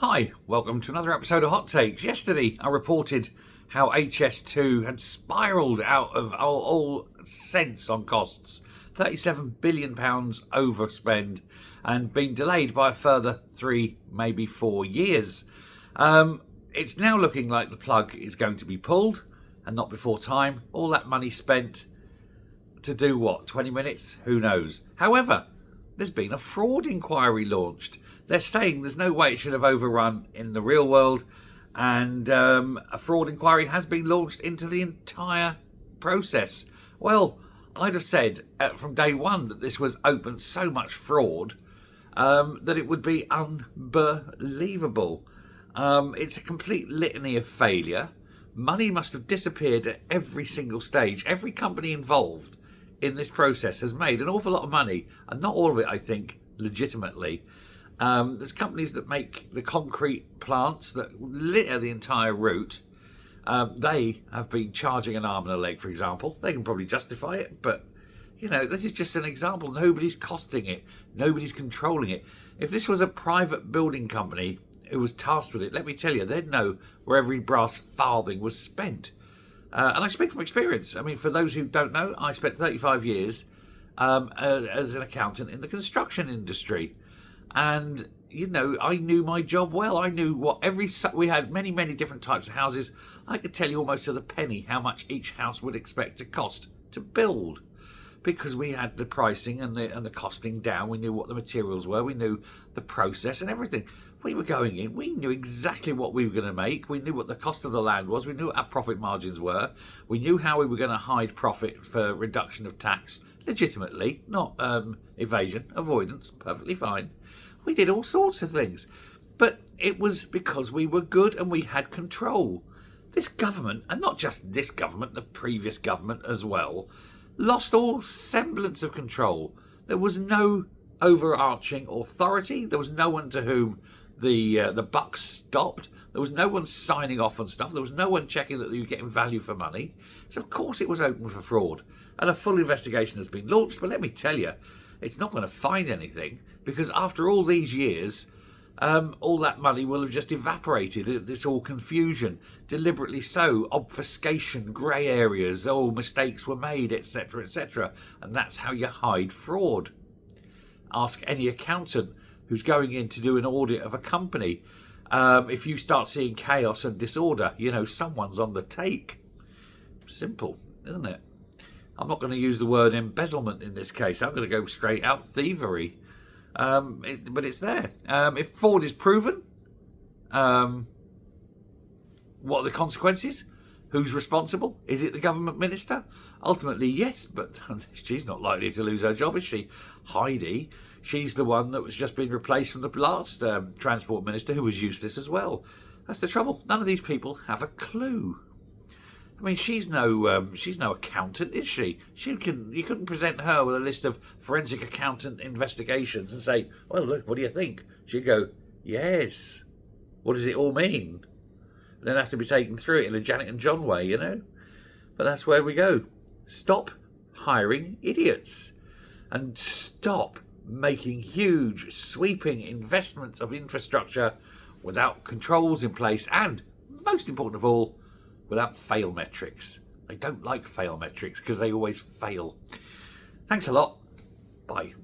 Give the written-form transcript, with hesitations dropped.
Hi, welcome to another episode of Hot Takes. Yesterday I reported how HS2 had spiralled out of all sense on costs, £37 billion overspend, and been delayed by a further 3, maybe 4 years. It's now looking like the plug is going to be pulled, and not before time. All that money spent to do what, 20 minutes? Who knows? However, there's been a fraud inquiry launched. They're saying there's no way it should have overrun in the real world, and a fraud inquiry has been launched into the entire process. Well, I'd have said from day one that this was open so much fraud that it would be unbelievable. It's a complete litany of failure. Money must have disappeared at every single stage. Every company involved in this process has made an awful lot of money, and not all of it, I think, legitimately. There's companies that make the concrete plants that litter the entire route. They have been charging an arm and a leg, for example. They can probably justify it, but, this is just an example. Nobody's costing it. Nobody's controlling it. If this was a private building company who was tasked with it, let me tell you, they'd know where every brass farthing was spent. And I speak from experience. I mean, for those who don't know, I spent 35 years as an accountant in the construction industry. And, I knew my job well. I knew what we had many, many different types of houses. I could tell you almost to the penny how much each house would expect to cost to build, because we had the pricing and the costing down. We knew what the materials were. We knew the process and everything. We were going in. We knew exactly what we were going to make. We knew what the cost of the land was. We knew what our profit margins were. We knew how we were going to hide profit for reduction of tax legitimately, not evasion, avoidance, perfectly fine. We did all sorts of things. But it was because we were good and we had control. This government, and not just this government, the previous government as well, lost all semblance of control. There was no overarching authority. There was no one to whom the buck stopped. There was no one signing off on stuff. There was no one checking that you were getting value for money. So, of course, it was open for fraud. And a full investigation has been launched. But let me tell you, it's not going to find anything, because after all these years, all that money will have just evaporated. It's all confusion, deliberately so, obfuscation, grey areas, mistakes were made, etc., etc. And that's how you hide fraud. Ask any accountant who's going in to do an audit of a company. If you start seeing chaos and disorder, someone's on the take. Simple, isn't it? I'm not going to use the word embezzlement in this case. I'm going to go straight out thievery. But it's there. If fraud is proven, what are the consequences? Who's responsible? Is it the government minister? Ultimately, yes, but she's not likely to lose her job, is she? Heidi, she's the one that was just being replaced from the last transport minister, who was useless as well. That's the trouble. None of these people have a clue. I mean, she's no accountant, is she? You couldn't present her with a list of forensic accountant investigations and say, well, look, what do you think? She'd go, yes. What does it all mean? And then have to be taken through it in a Janet and John way, But that's where we go. Stop hiring idiots. And stop making huge, sweeping investments of infrastructure without controls in place, and, most important of all, without fail metrics. They don't like fail metrics because they always fail. Thanks a lot. Bye.